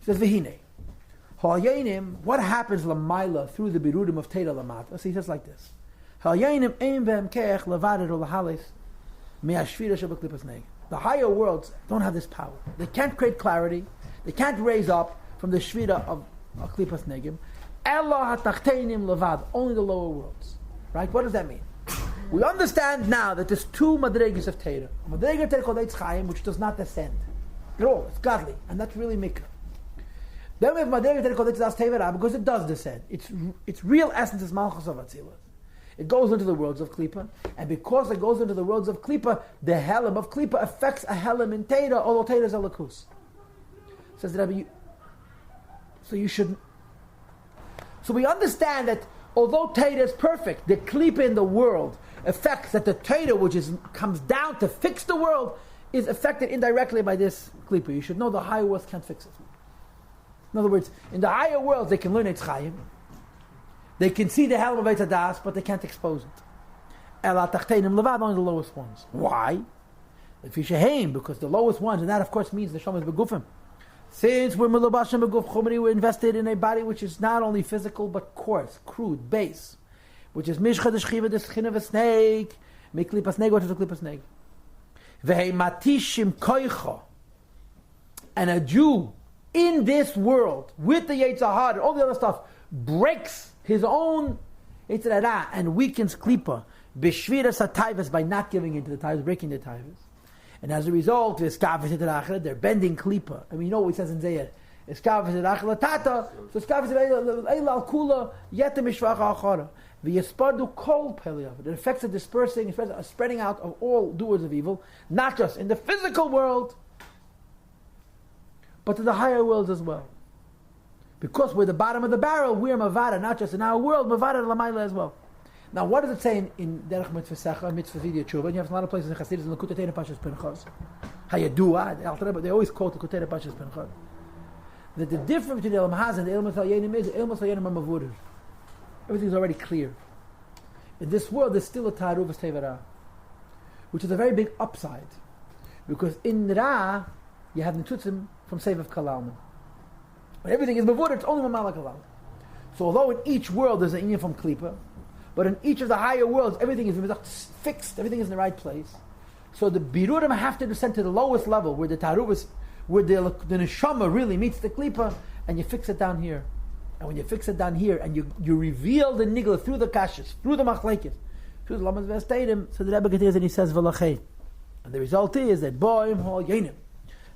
says Vehine. What happens lamaila through the birudim of Teda lamata? So he says like this. The higher worlds don't have this power. They can't create clarity. They can't raise up from the shvira of klipas negim. Only the lower worlds. Right? What does that mean? We understand now that there's two madregas of Teda. A madrega of Teda called Eitz Chaim, which does not descend at all. It's godly, and that's really mikra. Then we have madrega of Teda called Eitz Das Tevera, because it does descend. Its real essence is Malchus of Atzilus. It goes into the worlds of Klippa, and because it goes into the worlds of Klippa, the Helam of Klippa affects a Helam in Teda, although Teda is a Lakus. Says the Rebbe, so you shouldn't. So we understand that although Teda is perfect, the Klippa in the world affects that the Teda, which comes down to fix the world, is affected indirectly by this Klippa. You should know the higher worlds can't fix it. In other words, in the higher worlds they can learn Eitz Chaim. They can see the Helm of Eitz Hadas, but they can't expose it. Ela Tachteinim Levad, only the lowest ones. Why? Because the lowest ones, and that of course means the Neshama is Begufim. Since we're Melubashim Beguf Chumri, we're invested in a body which is not only physical but coarse, crude, base, which is Mishcha the Shchiva, the skin of a snake, Miklipa snake, what is a Klipa snake? Vehei Matishim Koicha. And a Jew in this world, with the Yetzer Hara and all the other stuff, breaks his own Yetzer Hara and weakens Klipa, B'shviras HaTaivas, by not giving into the Taivas, breaking the Taivas. And as a result, they're bending Klipa. And we know what he says in Zayir. So it affects the dispersing, spreading out of all doers of evil, not just in the physical world, but in the higher worlds as well. Because we're the bottom of the barrel, we're Mavada, not just in our world, Mavada Lamaila as well. Now, what does it say in Derech Mitzvah Secha, Mitzvah Vidya Tshuva? And you have a lot of places in Chassidus in the Kutatei Pashas Pinchas. Hayadua, they always quote the Kutatei Pashas Pinchas. That the difference between the Elam Haz and the Elam Salyanim is the Elam Salyanim are Mavudir. Everything's already clear. In this world, there's still a Ta'aruvas Tevara, which is a very big upside. Because in Ra, you have Nitutzim from Sev of Kalalman. When everything is Mavudir, it's only Mamala Kalal. So although in each world there's an Inyan from Klipa, but in each of the higher worlds, everything is fixed, everything is in the right place. So the Birurim have to descend to the lowest level, where the Taruvas, where the Neshama really meets the Klipa, and you fix it down here. And when you fix it down here, and you reveal the Nigla through the Kashas, through the Machlekes, through the Lamas Vestadim, so the Rebbe continues and he says, V'lachei. And the result is that Boim Hol Yenim,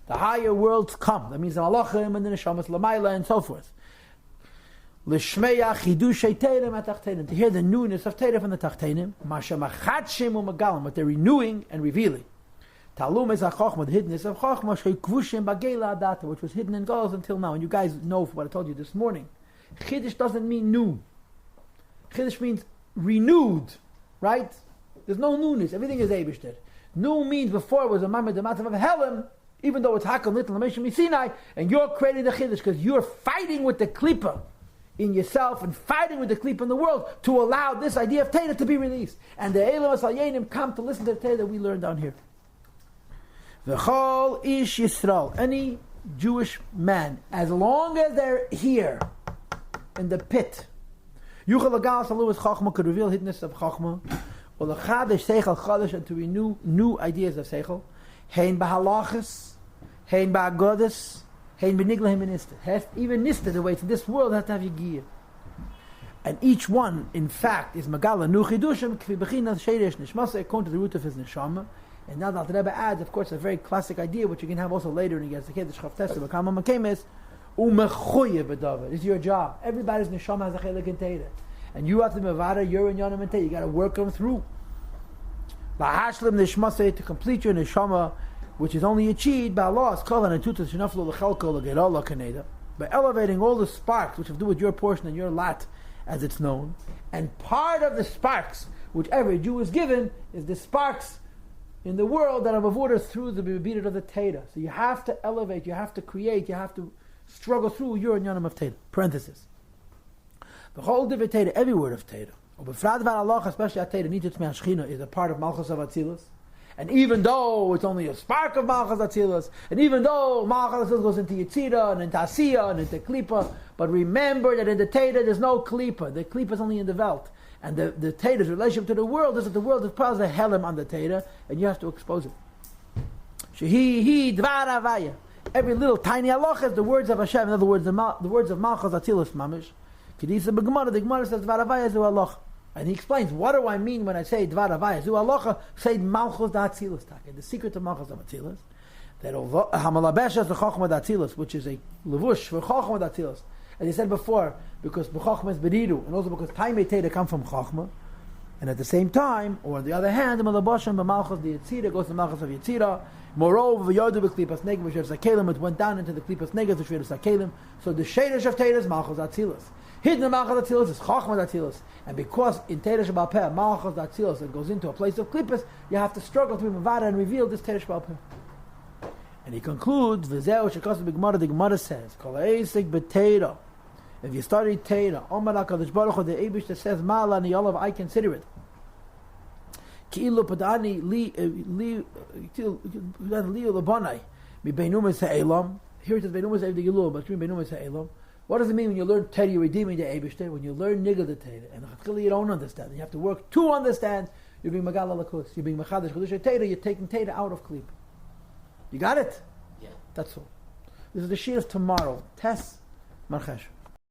the higher worlds come. That means the Malachim and the Neshamas Lamaila and so forth. L'shmeya chidushay Teirem at Tachtenim, to hear the newness of Teirem from the Tachtenim, Masha Machatshim u'Magalim, what they're renewing and revealing. Talum is HaChochma, the hiddenness of Chochma, Sheikvushim Bagela Adata, which was hidden in Golos until now. And you guys know what I told you this morning. Chiddush doesn't mean new. Chiddush means renewed, right? There's no newness. Everything is Eibishter. New means before it was a Mamad Dematim of Helam, even though it's Hakam Little Lameshim Sinai, and you're creating the Chiddush because you're fighting with the Klippa in yourself and fighting with the Klippa in the world to allow this idea of Teda to be released. And the Elam Asalyenim come to listen to the Teda that we learned down here. V'chol ish Yisrael, any Jewish man, as long as they're here in the pit, Yuchal Agal Salu Chachma could reveal hiddenness of Chachma, or the Chadesh Seichel Chadesh, and to renew new ideas of Seichel. Hein b'halachas, hein ba'agodas, hein b'nigla, hein b'nista. Even nista, the way it's in this world, has to have yigiyah. And each one, in fact, is Magala Nu Chidushim Kfi Bechina Sheiresh Nishmasa, according to the root of his neshama. And now that the Rebbe adds, of course, a very classic idea, which you can have also later in the Kiddush Chavtes, the Kama Makemes, Umechuye B'David. It's your job. Everybody's neshama has a chelik in Teda. And you have to Mevada, you're in Yonim and Teda. You got to work them through. Lahashlim Nishmasa, to complete your neshama, which is only achieved by Allah, by elevating all the sparks which have to do with your portion and your lot, as it's known. And part of the sparks which every Jew is given is the sparks in the world that are avoided through the beat of the Teda. So you have to elevate, you have to create, you have to struggle through your Yonim of Teda. Parenthesis. The whole Divid Teda, every word of Teda, especially Teda, is a part of Malchus of Atzilus. And even though it's only a spark of Malchus Atzilus, and even though Malchus Atzilus goes into Yetzirah, and into Asiyah, and into Klipa, but remember that in the Teda there's no Klipa. The Klipa is only in the Welt. And the Teda's relationship to the world is that the world is probably a Helim on the Teda, and you have to expose it. Shehi Dvar Avaya. Every little tiny halacha is the words of Hashem, in other words, the words of Malchus Atzilus Mamish. Kedisa B'Gemara, the Gemara says Dvar Avaya Zu Halacha. And he explains, what do I mean when I say Dvar Avaya? Zu Halacha, say Malchus Atzilus Taka. The secret of Malchus Atzilus, that although Hamalabesh is the Chochmah Atzilus, which is a levush for Chochmah Atzilus, as he said before, because B'Chochmah is Beridu, and also because Time Teda come from Chochmah, and at the same time, or on the other hand, the Malabashim B'Malchus the Yetzirah goes to Malchus of Yetzirah. Moreover, Yodu B'Klipas Neged V'Sher Sakelim, it went down into the Klipas Neged V'Sher Sakelim. So the Shadish of Teda is Malchus Atzilus. Hidden Malchus Atzilus is Chochmah Atzilus. And because in Teda Shabal Peh, Malchus Atzilus, it goes into a place of Klipas, you have to struggle to be Mavada and reveal this Teda Shabal Peh. And he concludes, V'zeu Shekos B'Gemara, the Gemara says, Kol Eisik B'Teda. If you study Teda, Omar HaKadosh Baruch Hu, the Eibush that says, Ma'ala Niyolav, I consider it. Ki'ilu Padani Li Labanai Mi'Beinumas Ha'elam. Here it says Beinumas Ha'elam, but Beinumas Ha'elam. What does it mean when you learn Teda, you're redeeming the Eibishter? When you learn Nigel the Teda, and Chatzkili you don't understand, you have to work to understand. You're being Magala Lakus, you're being Machadash Chedush Teda, you're taking Teda out of Klip. You got it? Yeah. That's all. This is the Shir of tomorrow. Tes Marchesh.